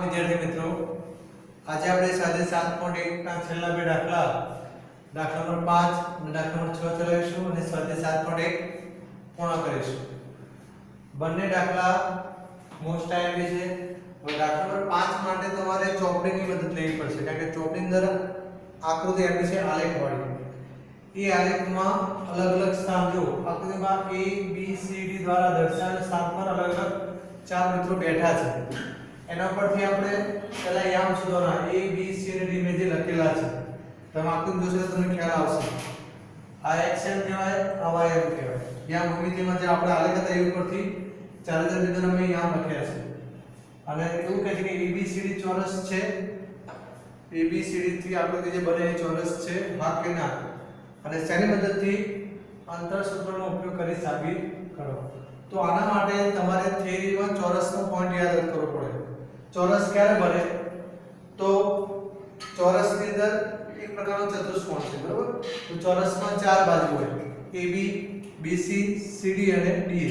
વિદ્યાર્થી મિત્રો, આજે આપણે સાથે 7.1 ના છેલ્લા બે દાખલા દાખલા નંબર 5 અને દાખલા નંબર 6 ચલાવીશું અને સ્વાધ્યાય 7.1 પૂર્ણ કરીશું. બંને દાખલા મોસ્ટ આઈએમપી છે. હવે દાખલા નંબર 5 માટે તમારે ચોપડીની મદદ લેવી પડશે, કારણ કે ચોપડીની અંદર આકૃતિ આપી છે આલેખવાળી. એ આલેખમાં અલગ અલગ સ્થાન જો આકૃતિમાં A B C D દ્વારા દર્શાવેલ સ્થાન પર અલગ અલગ ચાર મિત્રો બેઠા છે. એના પરથી આપણે પહેલા યામ શોધવાના. A B C અને D મેં જે લખેલા છે તમે આકૃતિ જોશો તો તમને ખ્યાલ આવશે. આ x m કહેવાય, આ y m કહેવાય. યામ ભૂમિતિમાં જે આપણે આલેખ હતા એ ઉપરથી ચાર ચાર બિંદુના મેં યામ લખ્યા છે. અને એવું કહે છે કે ABCD ચોરસ છે. ABCD થી આકૃતિ જે બને એ ચોરસ છે, હા કે ના? અને શેની મદદથી? અંતરસૂત્રનો ઉપયોગ કરી સાબિત કરો. તો આના માટે તમારે થિયરીમાં ચોરસનો પોઈન્ટ યાદ કરવો પડે. ચોરસ ક્યારે બને? તો ચોરસની અંદર એક પ્રકારનો ચતુષ્કોણ છે, બરાબર? તો ચોરસમાં ચાર બાજુ હોય, AB BC CD અને DA.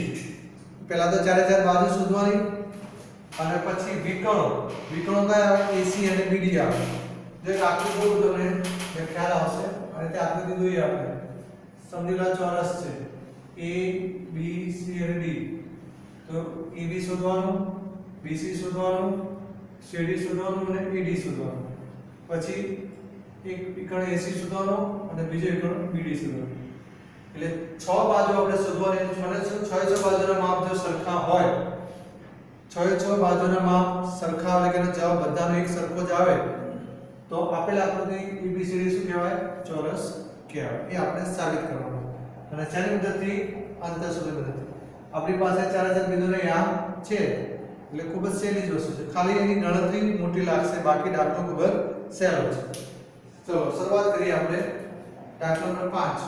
પહેલા તો ચારે ચાર બાજુ શોધવાની અને પછી વિકર્ણો કયા આવે? AC અને BD આવે. જો એક આકૃતિ દોરું તમને ખ્યાલ આવશે. અને તે આકૃતિ દોરીએ આપણે. સમજી લો ચોરસ છે, A B C અને D. તો AB શોધવાનું, BC શોધવાનું, CD શોધવાનું અને AD શોધવાનું. પછી એક વિકર્ણ AC શોધવાનું અને બીજો વિકર્ણ BD શોધવાનું. એટલે 6 બાજુ આપણે શોધવાની. મને શું 6 બાજુના માપ જો સરખા હોય, 6 બાજુના માપ સરખા આવે કે જવાબ બધાનો એક સરખો જ આવે તો આપેલ આકૃતિ ABCD શું કહેવાય? ચોરસ કહેવાય. એ આપણે સાબિત કરવાનું. અને શેની મદદથી? અંતરસૂત્ર મદદથી. આપણી પાસે ચાર ચાર બિંદુના યામ છે એટલે ખૂબ જ સહેલી જ વસ્તુ છે. ખાલી એની ગણતરી મોટી લાગશે, બાકી દાખલો ખૂબ જ સહેલો છે. ચલો શરૂઆત કરીએ આપણે. દાખલા નંબર 5.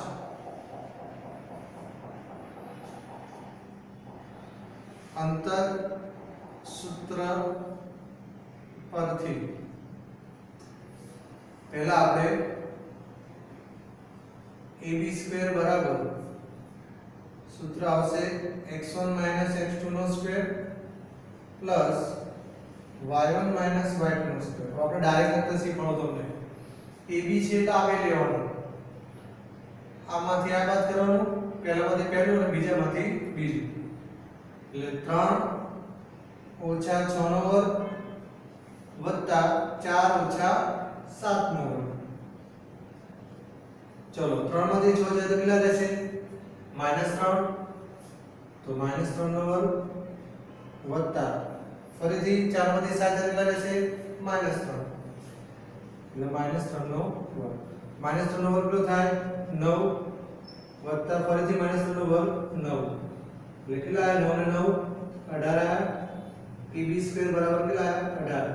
અંતરસૂત્ર પરથી પહેલા આપણે AB² બરાબર સૂત્ર આવશે x1 x2 નો સ્ક્વેર પ્લસ y1 y2 નો સ્ક્વેર. આપણે ડાયરેક્ટ લખતા શીખવાનો તમને. AB છે તો આવે લેવાનું, આમાંથી આ બાદ કરવાનું, પહેલામાંથી પહેલું અને બીજામાંથી બીજું. એટલે 3 ઓછા 6 નો વર્ગ વત્તા 4 ઓછા 7 નો વર્ગ. ચલો 3 માંથી 6 જાય તો કેટલા રહેશે? -3. તો -3 નો વર્ગ વત્તા ફરીથી 4 માંથી 7 જાય કેટલા રહેશે? -3. એટલે -3 નો વર્ગ. -3 નો વર્ગ કેટલો થાય? 9 વત્તા ફરીથી -3 નો વર્ગ 9. એટલે કેટલા આયા? 9 ને 9 18 આયા. AB² બરાબર કેટલા આયા? 18.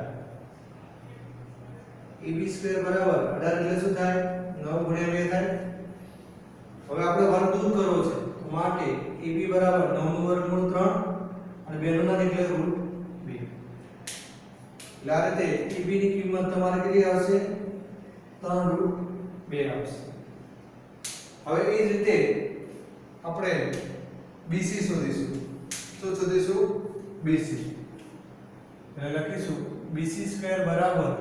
AB² બરાબર 18 એટલે શું થાય? 9 ગુણ્યા 2 થાય. હવે આપણે વર્ગ દૂર કરવો છે તો માટે AB બરાબર 9 નું વર્ગમૂળ 3 અને 2 નું એટલે √2. એટલે આ રીતે AB ની કિંમત તમારે કેટલી આવશે? 3√2 આવશે. હવે એ જ રીતે આપણે BC શોધીશું. શું શોધીશું? BC. એટલે લખીશું BC² બરાબર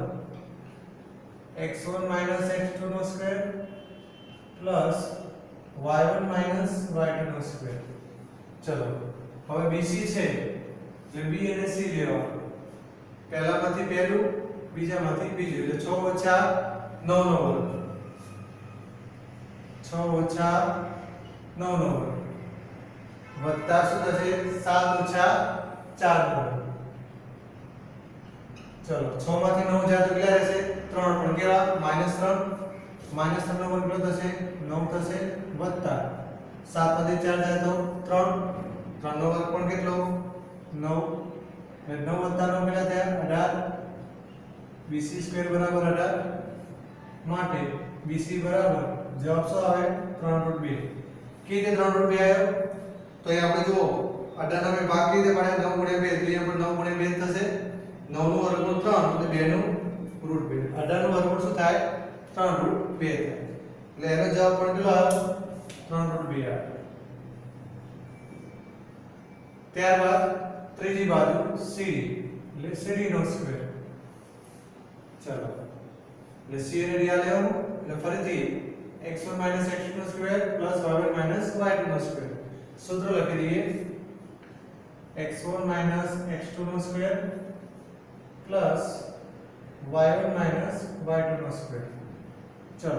x1 x2 નો સ્ક્વેર પ્લસ y1 y2 નો સ્ક્વેર. ચલો હવે BC છે એટલે B અને C લેવા. પહેલામાંથી પહેલું, બીજામાંથી બીજું. એટલે 6 ઓછા 9 નો વર્ગ, 6 ઓછા 9 નો વર્ગ વત્તા શું થશે? 7 ઓછા 4 નો વર્ગ. ચલો 6 માંથી 9 જાય તો કેટલા રહેશે? 3. પણ કેવા? -3. -3 નો વર્ગ કેટલો થશે? 9 થશે વત્તા 7 માંથી 4 જાય તો 3. 3 નો વર્ગ પણ કેટલો? 9. એટલે 9 વત્તા 9 કેટલા થયા? 18. BC² બરાબર 18. માટે BC બરાબર જવાબ શું આવે? 3√2. કે રીતે 3√2 આવ્યો? તો એ આપણે જુઓ 18 ના મેં ભાગ કઈ રીતે પાડ્યા? 9 ગુણ્યા 2. તો અહીંયા પણ 9 ગુણ્યા 2 થશે. 9 નું વર્ગમૂળ 3 અને 2 નું √2. 18 નું વર્ગમૂળ શું થાય? 3√2 થાય. એટલે એનો જવાબ પણ કેટલો આવ્યો? 3√2 આવ્યો. ત્યારબાદ ત્રીજી બાજુ CD એટલે CD નો સ્ક્વેર ચલો એટલે c અને d આ લેવું એટલે ફરીથી x1 x2 નો સ્ક્વેર પ્લસ y1 y2 નો સ્ક્વેર સૂત્ર લખી દઈએ x1 x2 નો સ્ક્વેર પ્લસ y1 y2 નો સ્ક્વેર ચલો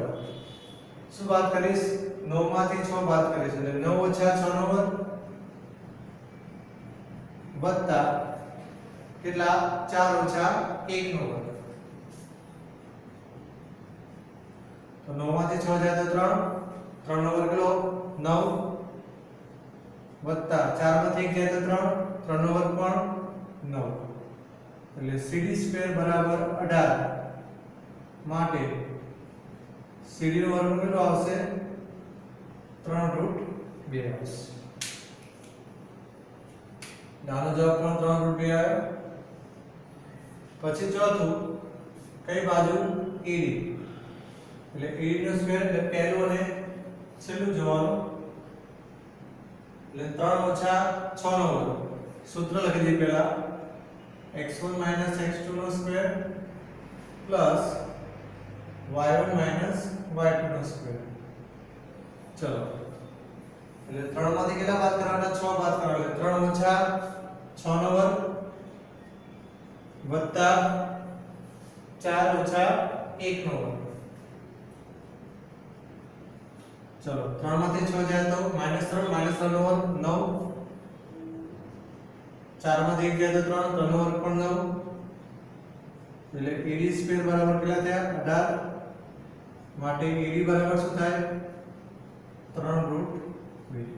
શું બાદ કરીશ 9 માંથી 6 બાદ કરીશ એટલે 9 - 6 નો વર્ગ વત્તા કેટલા 4 - 1 નો વર્ગ તો 9 માંથી 6 જાય તો 3 નો વર્ગ લો 9 વત્તા 4 માંથી 1 જાય તો 3 નો વર્ગ પણ 9 એટલે cd² બરાબર 18 માટે cd નો વર્ગ કેટલો આવશે 3√2 આવશે આનો જવાબ પણ 3√2 આવ્યો પછી ચોથું કઈ બાજુ AD એટલે AD નો સ્ક્વેર એટલે પહેલું અને છેલ્લું જોવાનું એટલે 3 - 6 નો વર્ગ સૂત્ર લખી દઈએ પહેલા x1 x2 નો સ્ક્વેર પ્લસ y1 y2 નો સ્ક્વેર ચલો એટલે 3 માંથી કેટલા બાદ કરવાના 6 બાદ કરવાના 3 - 6 નો વર્ગ વત્તા 4 - 1 નો વર્ગ ચલો 3 માંથી 6 જાય તો -3 નો વર્ગ 9 4 માંથી 1 જાય તો 3 નો વર્ગ પણ 9 એટલે AD² બરાબર કેટલા થયા 18 માટે AD બરાબર શું થાય 3√2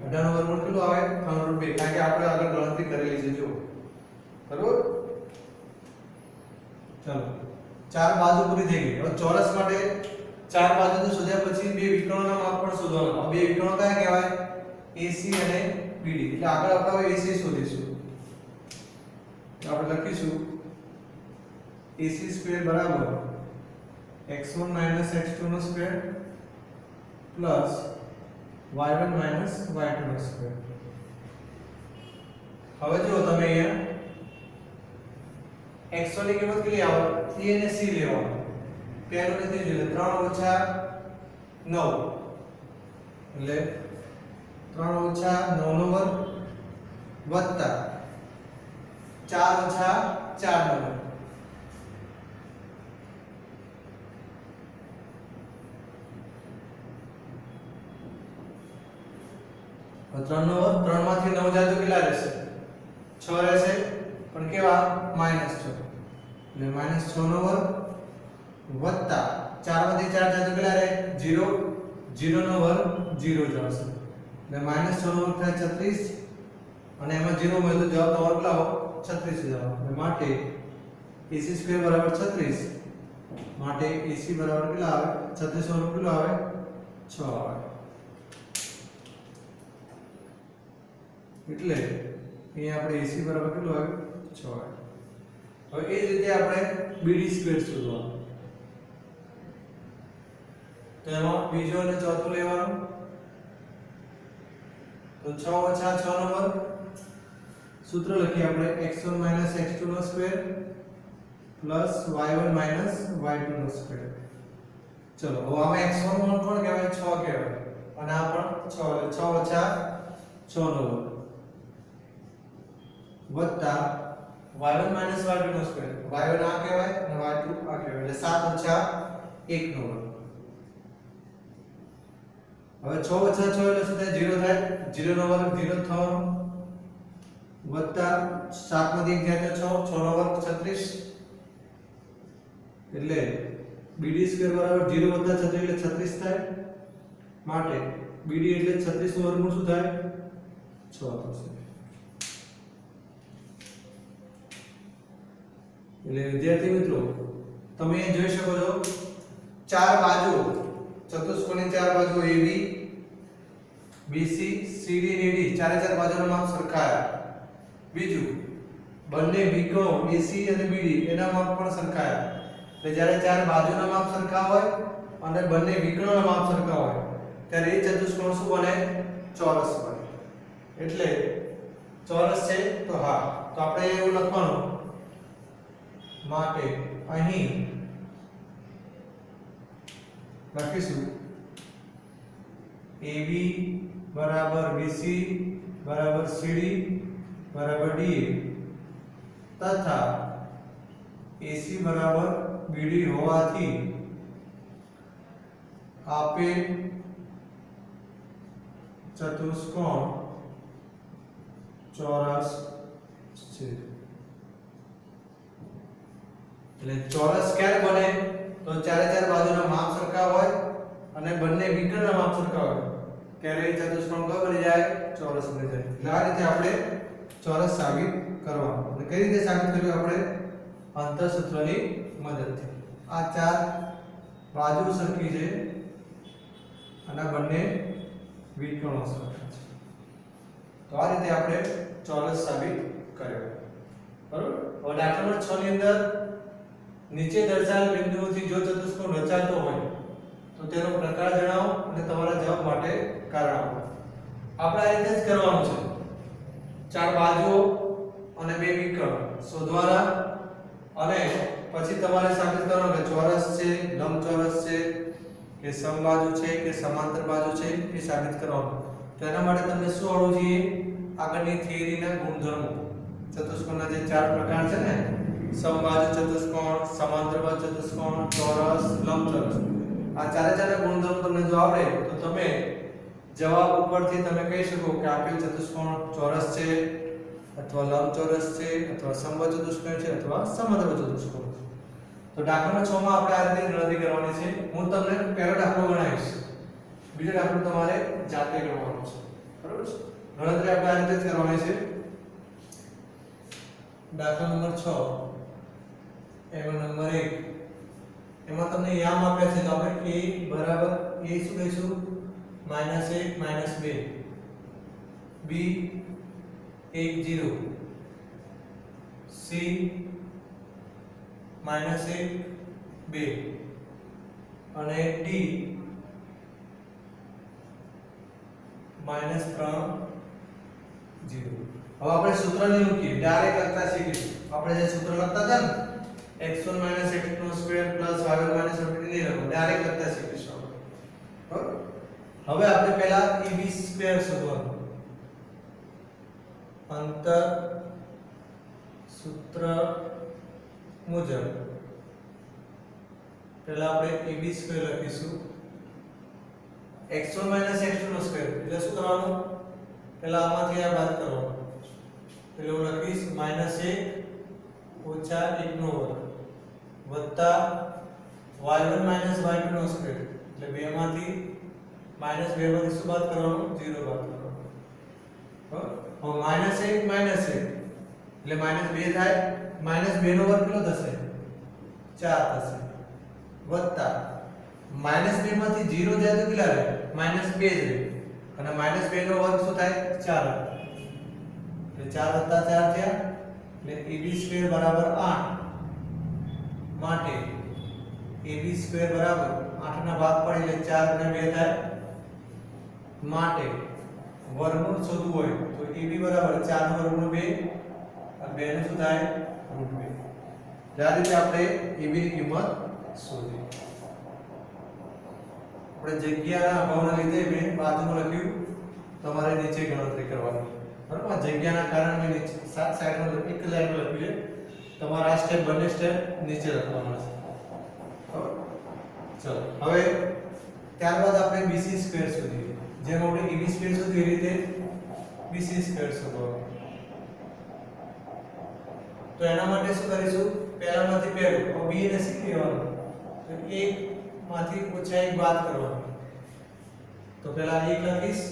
18 નો વર્ગમૂળ કેટલું આવે 3√2 કારણ કે આપણે આગળ ગણતરી કરેલી છે જો બરાબર ચલો ચાર બાજુ પૂરી થઈ ગઈ હવે ચોરસ માટે ચાર બાજુ તો શોધ્યા પછી બે વિકર્ણોના માપ પણ શોધવાના બે વિકર્ણો કયા કહેવાય AC અને BD એટલે આગળ આપણે AC શોધીશું આપણે લખીશું AC² બરાબર x1 x2 નો સ્ક્વેર પ્લસ y1 y2 નો સ્ક્વેર હવે જો તમે અહીંયા x1 ની કિંમત કેટલી આવે a અને c લેવાનું પહેલું ને ત્રીજું એટલે 3 - 9 એટલે 3 - 9 નો વર્ગ વત્તા 4 - 4 નો વર્ગ ત્રણ નો વર્ગ 3 માંથી 9 જાય તો કેટલા રહેશે 6 રહેશે પણ કેવા -6 એટલે -6 નો વર્ગ વત્તા 4 માંથી 4 જાય તો કેટલા રહે 0 0 નો વર્ગ 0 જ આવશે એટલે -6 નો વર્ગ થાય 36 અને એમાં 0 મળે તો જવાબ તમારો કેટલા આવો 36 જ આવે માટે AC² બરાબર 36 માટે AC બરાબર કેટલા આવે 36 નો કેટલો આવે 6 આવે એટલે અહીંયા આપણે AC બરાબર કેટલું આવે 6 આવે હવે એ જ રીતે આપણે BD² શોધવાનું તો એમાં બીજો અને ચોથું લેવાનું તો 6 - 6 નો વર્ગ સૂત્ર લખીએ આપણે x1 x2 નો સ્ક્વેર પ્લસ y1 y2 નો સ્ક્વેર ચલો હવે આમાં x1 નો કોણ કહેવાય 6 કહેવાય અને આ પણ 6 એટલે 6 - 6 નો વર્ગ વત્તા y1 y2 નો સ્ક્વેર y1 આ કહેવાય અને y2 આ કહેવાય એટલે 7 - 1 નો વર્ગ હવે 6 - 6 એટલે શું થાય 0 થાય 0 નો વર્ગ 0 થવાનો વત્તા 7 માંથી 1 જાય તો 6 નો વર્ગ 36 એટલે BD² બરાબર 0 વત્તા 36 એટલે 36 થાય માટે BD એટલે 36 નું વર્ગમૂળ શું થાય 6 થશે એટલે વિદ્યાર્થી મિત્રો તમે જોઈ શકો છો ચાર બાજુ ચતુષ્કોણની ચાર બાજુ AB BC CD અને AD ચારે ચાર બાજુના માપ સરખાયા બીજું બંને વિકર્ણો AC અને BD એના માપ પણ સરખાયા એટલે જ્યારે ચાર બાજુના માપ સરખા હોય અને બંને વિકર્ણોના માપ સરખા હોય ત્યારે એ ચતુષ્કોણ શું બને ચોરસ બને એટલે ચોરસ છે તો હા તો આપણે એવું લખવાનું માટે અહીં લખીશું AB બરાબર BC બરાબર CD બરાબર DA તથા AC બરાબર BD હોવાથી આપેલ ચતુષ્કોણ ચોરસ છે. એટલે ચોરસ ક્યારે બને તો ચારે ચાર બાજુના માપ સરખા હોય અને બંને વિકર્ણના માપ સરખા હોય ત્યારે એ ચતુષ્કોણ કયો બની જાય? ચોરસ બની જાય. એટલે આ રીતે આપણે ચોરસ સાબિત કરવાનું. અને કઈ રીતે સાબિત કર્યું? આપણે અંતરસૂત્રની મદદથી. આ ચાર બાજુ સરખી છે અને બંને વિકર્ણો સરખા છે. તો આ રીતે આપણે ચોરસ સાબિત કર્યો. બરોબર? હવે દાખલા નંબર 6 ની અંદર નીચે દર્શાવેલ બિંદુઓથી જો ચતુષ્કોણ રચાતો હોય તો તેનો પ્રકાર જણાવો અને તમારા જવાબ માટે કારણ આપો. આપણે આ રીતે જ કરવાનું છે. ચાર બાજુઓ અને બે વિકર્ણ શોધવાના અને પછી તમારે સાબિત કરવાનું કે ચોરસ છે, લંબચોરસ છે કે સમબાજુ છે કે સમાંતર બાજુ છે એ સાબિત કરવાનું. તો એના માટે તમને શું આવડવું જોઈએ? આગળની થિયરીના ગુણધર્મો. ચતુષ્કોણના જે ચાર પ્રકાર છે ને, સમબાજુ ચતુષ્કોણ, સમાંતર બાજુ ચતુષ્કોણ, ચોરસ, લંબચોરસ, આ ચારે ચાર ગુણધર્મો તમને જો આવડે તો તમે જવાબ ઉપરથી તમે કહી શકો કે આપેલ ચતુષ્કોણ ચોરસ છે અથવા લંબચોરસ છે અથવા સમબાજુ ચતુષ્કોણ છે અથવા સમાંતર ચતુષ્કોણ છે. તો દાખલા 6 માં આપણે આ રીતે ગણતરી કરવાની છે. હું તમને પહેલો દાખલો ગણાવીશ, બીજો દાખલો તમારે જાતે ગણવાનો છે. બરાબર છે? ગણતરી આપણે આ રીતે જ કરવાની છે. દાખલા નંબર 6 એમાં નંબર 1 એમાં તમને યામ આપ્યા છે તો આપણે a બરાબર a શું લઈશું? -1 -2, b 1 0, c -1 2 અને d -3 0. હવે આપણે સૂત્ર નહીં મૂકીએ, ડાયરેક્ટ લખતા શીખીશું. આપણે જે સૂત્ર લખતા હતા ને x1 - x2 + y1 - y2 નહીં લખો, ડાયરેક્ટ લખતા શીખીશું. બરાબર? હવે આપણે પહેલા ab² શોધવાનું. અંતર સૂત્ર મુજબ પહેલા આપણે ab² લખીશું. x1 - x2 નો સ્ક્વેર એટલે શું કરવાનું? પહેલા આમાંથી આ બાદ કરવાનું. એટલે હું લખીશ -1 - 1 નો વર્ગ વત્તા y1 - y2 નો સ્ક્વેર એટલે 2 માંથી -2 માંથી શું બાદ કરવાનું? 0 બાદ કરવાનું. બરાબર? હવે -1 - 1 એટલે -2 થાય. -2 નો વર્ગ કેટલો થશે? 4 થશે. વત્તા -2 માંથી 0 જાય તો કેટલા રહે? -2 જ રહે. અને -2 નો વર્ગ શું થાય? 4. એટલે 4 + 4 થયા. એટલે ab² બરાબર 8. માટે ab² બરાબર 8 ના ભાગ પડે એટલે 4 અને 2 થાય. માટે વર્ગમૂળ શોધવું હોય તો ab બરાબર 4 નો વર્ગમૂળ 2 અને 2 નું શું થાય? √2. આ રીતે આપણે ab ની કિંમત શોધી. આપણે જગ્યાના અભાવના લીધે મેં બાજુમાં લખ્યું, તમારે નીચે ગણતરી કરવાની. બરાબર? જગ્યાના કારણે મેં નીચે સાઈડમાં એક લાઈનમાં લખ્યું છે. તમારા આ સ્ટેપ બંને સ્ટેપ નીચે લખવાના છે. બરાબર? ચલો હવે ત્યારબાદ આપણે BC² શોધીએ. જેમ આપણે AB² શોધીએ એ રીતે BC² શોધવાનું. તો એના માટે શું કરીશું? પહેલામાંથી પહેલું b અને c લેવાનું. તો 1 માંથી -1 બાદ કરવાનું. તો પહેલા 1 લખીશ.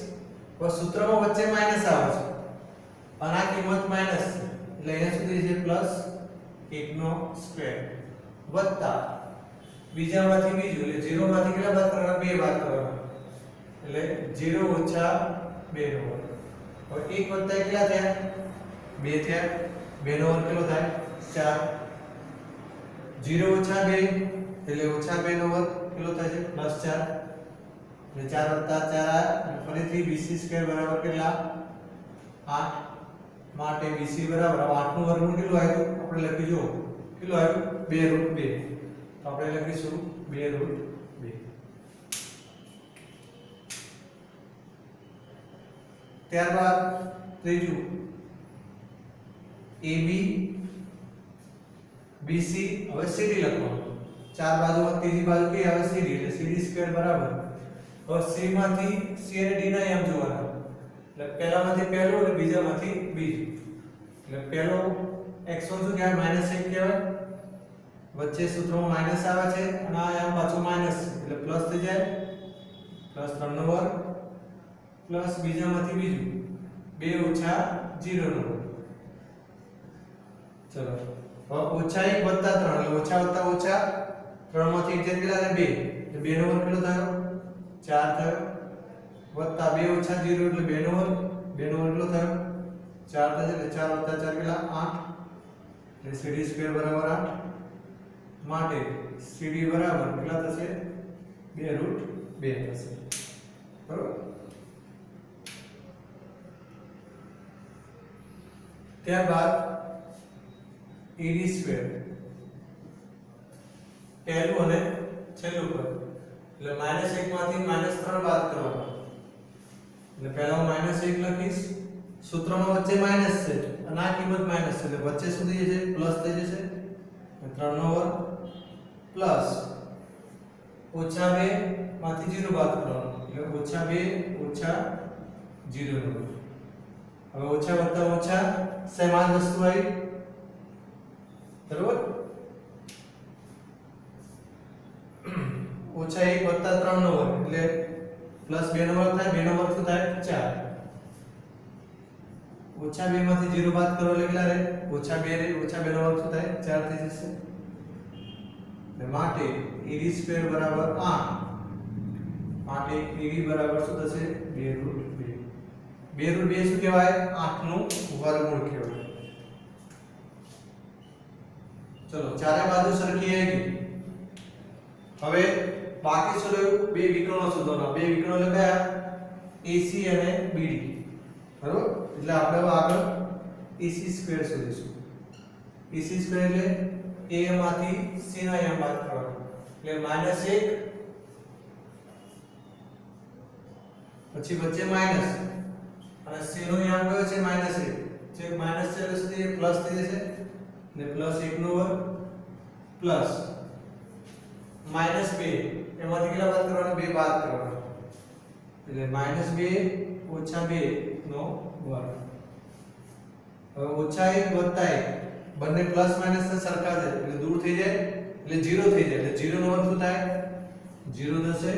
પછી સૂત્રમાં વચ્ચે માઈનસ આવે છે અને આ કિંમત માઈનસ છે એટલે અહીંયા સુધી છે +1 નો સ્ક્વેર વત્તા બીજામાંથી બીજું એટલે 0 માંથી કેટલા બાદ કરવાના? 2 બાદ કરવાના. એટલે 0 - 2 નો વર્ગ. હવે 1 વત્તા કેટલા થયા? 2 થયા. 2 નો વર્ગ કેટલો થાય? 4. 0 - 2 એટલે -2 નો વર્ગ કેટલો થાય છે? +4. એટલે 4 + 4 અને ફરીથી BC² બરાબર કેટલા? 8. માટે BC બરાબર 8 નું વર્ગમૂળ કેટલું આવ્યું? આપણે લખી જો કેટલું આવ્યું? 2 √2. તો આપણે લખીશું 2 √2. ત્યારબાદ ત્રીજું AB BC હવે CD લખવાનું ચાર બાજુમાં ત્રીજી બાજુ કઈ આવે CD એટલે CD² બરાબર હવે C માંથી C અને D ના એમ જોવાના એટલે પહેલામાંથી પહેલું અને બીજામાંથી બીજું એટલે પહેલો x1 શું કહેવાય -1 કહેવાય વચ્ચે સૂત્રમાં માઈનસ આવે છે અને આ એમ પાછું માઈનસ એટલે પ્લસ થઈ જાય પ્લસ 3 નો વર્ગ પ્લસ બીજામાંથી બીજું 2 ઓછા 0 નો વર્ગ ચલો હવે ઓછા 1 વત્તા 3 એટલે ઓછા વત્તા ઓછા 3 માંથી 1 કેટલા થાય 2 એટલે 2 નો વર્ગ કેટલો થયો 4 થયો વત્તા 2 ઓછા 0 એટલે 2 નો વર્ગ 2 નો વર્ગ કેટલો થયો 4 થશે એટલે 4 વત્તા 4 કેટલા 8 એટલે CD² બરાબર 8 માટે CD બરાબર કેટલા થશે 2√2 થશે બરાબર ત્યારબાદ AD² પહેલું અને છેલ્લું પદ એટલે -1 માંથી -3 બાદ કરવાનો એટલે પહેલા હું -1 લખીશ સૂત્રમાં વચ્ચે માઈનસ છે અને આ કિંમત માઈનસ છે એટલે વચ્ચે શું થઈ જશે પ્લસ થઈ જશે 3 નો વર્ગ પ્લસ ઓછા 2 માંથી 0 બાદ કરવાનો એટલે ઓછા 2 ઓછા 0 નો વર્ગ હવે ઓછા વત્તા ઓછા સમાન વસ્તુ આવી બરોબર ઓછા 1 વત્તા 3 નો વર્ગ એટલે પ્લસ 2 નો વર્ગ થાય 2 નો વર્ગ શું થાય 4 ઓછા 2 માંથી 0 બાદ કરો એટલે કેટલા રહે ઓછા 2 રહે ઓછા 2 નો વર્ગ શું થાય 4 થઈ જશે એટલે માટે AD² બરાબર 8 માટે AD બરાબર શું થશે 2√2 2√2 શું કહેવાય 8 નું વર્ગમૂળ કહેવાય ચલો ચારે બાજુ સરખી આવી ગઈ હવે બાકી શું રહ્યું બે વિકર્ણો શોધવાના બે વિકર્ણો એટલે કયા AC અને BD બરોબર એટલે આપણે હવે આગળ AC² શોધીશું AC² એટલે A માંથી C ના યામ બાદ કરવાનો એટલે -1 પછી વચ્ચે માઈનસ અને C નો યામ કયો છે -1 જે માઈનસ છે એટલે સુધી પ્લસ થઈ જશે ને +1 નો વર્ગ પ્લસ -2 એમાંથી કેટલા બાદ કરવાના 2 બાદ કરવાના એટલે -2 ઓછા 2 નો વર્ગ હવે ઓછા 1 વત્તા 1 બંને પ્લસ માઈનસ ને સરખા છે એટલે દૂર થઈ જાય એટલે 0 થઈ જાય એટલે 0 નો વર્ગ શું થાય 0 થશે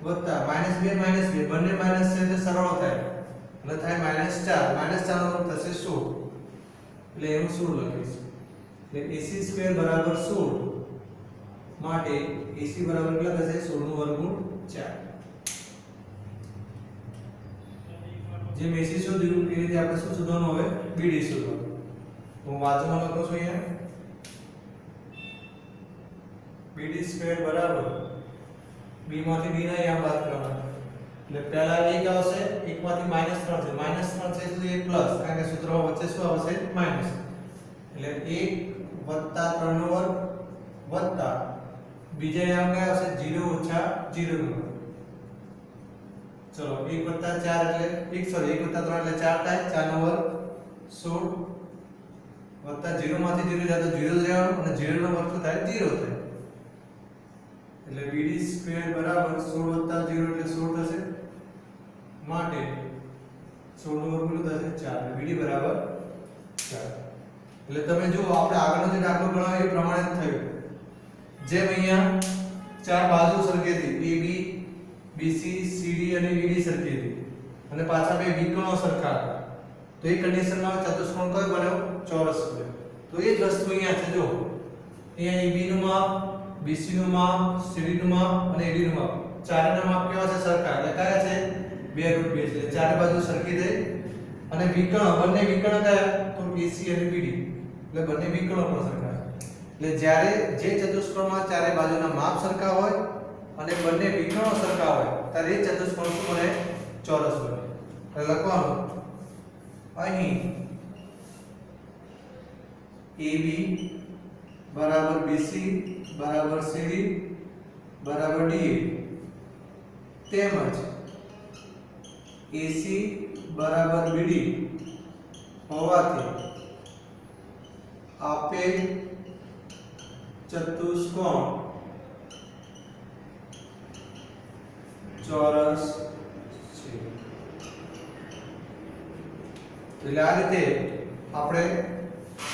વત્તા -2 -2 બંને માઈનસ છે એટલે સરળ થાય એટલે થાય -4 નો વર્ગ થશે 16 એટલે એમ 16 લખીશ એટલે AC² બરાબર 16 માટે AC બરાબર કેટલા થશે 16 નું વર્ગમૂળ 4 જે AC શોધ્યું એ રીતે આપણે શું શોધવાનું હવે BD શોધવાનું હું વાંચવામાં લખું છું અહીંયા BD² બરાબર B માંથી D ના યામ બાદ કરવાના એટલે પહેલા 1 આવશે 1 માંથી -3 છે -3 છે તો એ પ્લસ કારણ કે સૂત્રમાં વચ્ચે શું આવશે માઈનસ એટલે 1 વત્તા 3 નો વર્ગ વત્તા બીજા યામ કયા આવશે 0 ઓછા 0 નો વર્ગ ચલો 1 વત્તા 4 એટલે 1 વત્તા 3 એટલે 4 થાય 4 નો વર્ગ 16 વત્તા 0 માંથી 0 જાય તો 0 જ રહેવાનું અને 0 નો વર્ગ શું થાય 0 થાય એટલે BD² બરાબર 16 વત્તા 0 એટલે 16 થશે માટે 16 નો વર્ગ કેટલું થશે 4 BD બરાબર 4 એટલે તમે જો આપણે આગળનો જે દાખલો ગણાવ્યો એ પ્રમાણે જ થયું જેમ અહીંયા ચાર બાજુ સરખી હતી AB BC CD અને ED સરખી હતી અને પાછા બે વિકર્ણો સરખા હતા તો એ કન્ડિશનમાં ચતુષ્કોણ કયો બન્યો ચોરસ બન્યો તો એ જ વસ્તુ અહીંયા છે જો અહીંયા AB નું માપ BC નું માપ CD નું માપ અને ED નું માપ ચારેના માપ કેવા છે સરખા એટલે કયા છે 2√2 એટલે ચારે બાજુ સરખી થઈ અને વિકર્ણ બંને વિકર્ણ કયા તો AC અને BD એટલે બંને વિકર્ણો પણ સરખા એટલે જ્યારે જે ચતુષ્કોણમાં ચારે બાજુના માપ સરખા હોય અને બંને વિકર્ણો સરખા હોય ત્યારે એ ચતુષ્કોણ શું બને ચોરસ બને એટલે લખવાનું અહીં AB બરાબર BC બરાબર CD બરાબર DA તેમજ AC બરાબર બીડી હોવાથી આપેલ ચતુષ્કોણ ચોરસ છે. એટલે આ રીતે આપણે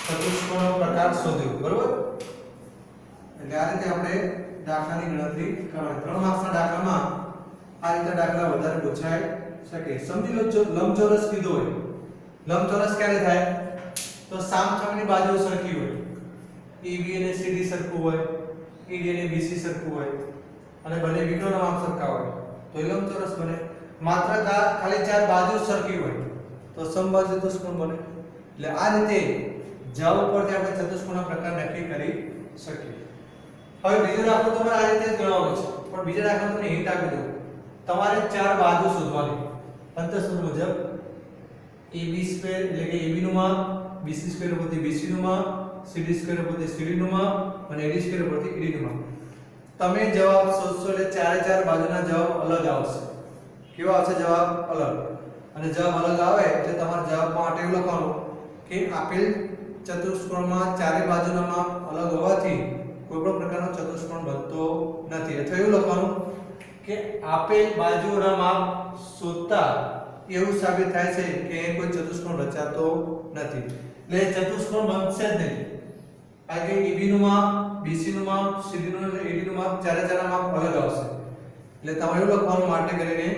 ચતુષ્કોણનો પ્રકાર શોધ્યો, બરોબર. એટલે આ રીતે આપણે દાખલાની ગણતરી કરવાની. 3 માર્ક્સના દાખલામાં આ રીતે દાખલા વધારે પૂછાય શકે. સમજી લો, જો લંબચોરસ કીધો હોય, લંબચોરસ ક્યારે થાય? તો સામસામેની બાજુઓ સરખી હોય, EB અને CD સરખું હોય, ED અને BC સરખું હોય અને બંને વિકર્ણોના માપ સરખા હોય તો એ લંબચોરસ બને. માત્ર ખાલી 4 બાજુ સરખી હોય તો સમબાજુ ચતુષ્કોણ બને. એટલે આ રીતે જવાબ ઉપરથી આપણે ચતુષ્કોણના પ્રકાર નક્કી કરી શકીએ. હવે બીજો દાખલો તમારે આ રીતે જ ગણવાનો છે, પણ બીજા દાખલામાં તમને હિન્ટ આપી દઉં. તમારે 4 બાજુ શોધવાની. પંચસૂત્ર મુજબ AB² એટલે કે AB નું માપ, BC² ઉપરથી BC નું માપ, CD² ઉપરથી CD નું માપ અને AD² ઉપરથી AD નું માપ. તમે જવાબ શોધશો એટલે ચારે 4 બાજુના જવાબ અલગ આવશે. કેવા આવશે જવાબ? અલગ. અને જવાબ અલગ આવે એટલે તમારે જવાબ માટે એવું લખવાનું કે આપેલ ચતુષ્કોણમાં ચારે બાજુના માપ અલગ હોવાથી કોઈ પણ પ્રકારનો ચતુષ્કોણ બનતો નથી. અથવા એવું લખવાનું કે આપેલ બાજુના માપ શોધતા એવું સાબિત થાય છે કે કોઈ ચતુષ્કોણ રચાતો નથી. એટલે ચતુષ્કોણ બનશે જ નહીં. કારણ કે AB નું માપ, BC નું માપ, CD નું અને AD નું માપ ચારે 4 માપ અલગ આવશે. એટલે તમારે એવું લખવાનું માટે કરીને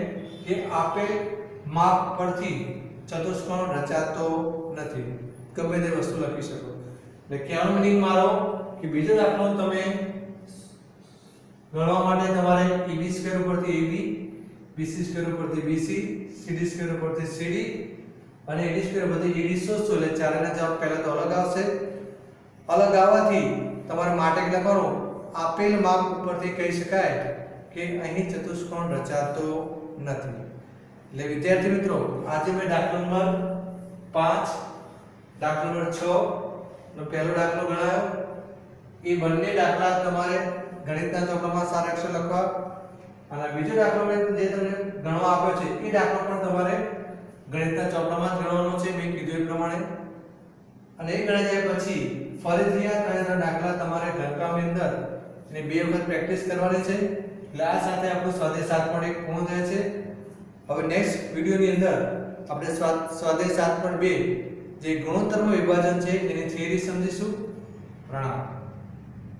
કે આપેલ માપ પરથી ચતુષ્કોણ રચાતો નથી. ગમે તે વસ્તુ લખી શકો. એટલે કહેવાનો મીનિંગ મારો કે બીજો દાખલો તમે ગણવા માટે તમારે EB² ઉપરથી AB, BC² ઉપરથી BC, CD² ઉપરથી CD અને AD² ઉપરથી AD શોધશો એટલે ચારેના જવાબ પહેલા તો અલગ આવશે. અલગ આવવાથી તમારે માટે લખવાનું આપેલ માપ ઉપરથી કહી શકાય કે અહીં ચતુષ્કોણ રચાતો નથી. એટલે વિદ્યાર્થી મિત્રો, આજે મેં દાખલો નંબર 5, દાખલો નંબર 6 નો પહેલો દાખલો ગણાયો. એ બંને દાખલા તમારે ગણિતના ચોપડામાં સારા અક્ષર લખવા અને બીજો દાખલો મેં જે તમને ગણવા આપ્યો છે એ દાખલો પણ તમારે ગણિતના ચોપડામાં જ ગણવાનો છે મેં કીધું એ પ્રમાણે. અને એ ગણાઈ જાય પછી ફરીથી આ 3 દાખલા તમારે ઘરકામની અંદર અને 2 વખત પ્રેક્ટિસ કરવાની છે. એટલે આ સાથે આપણું સ્વાધ્યાય 7.1 પૂર્ણ થાય છે. હવે નેક્સ્ટ વિડિયોની અંદર આપણે સ્વાધ્યાય 7.2 જે ગુણોત્તરનું વિભાજન છે એની થિયરી સમજીશું. પ્રણામ.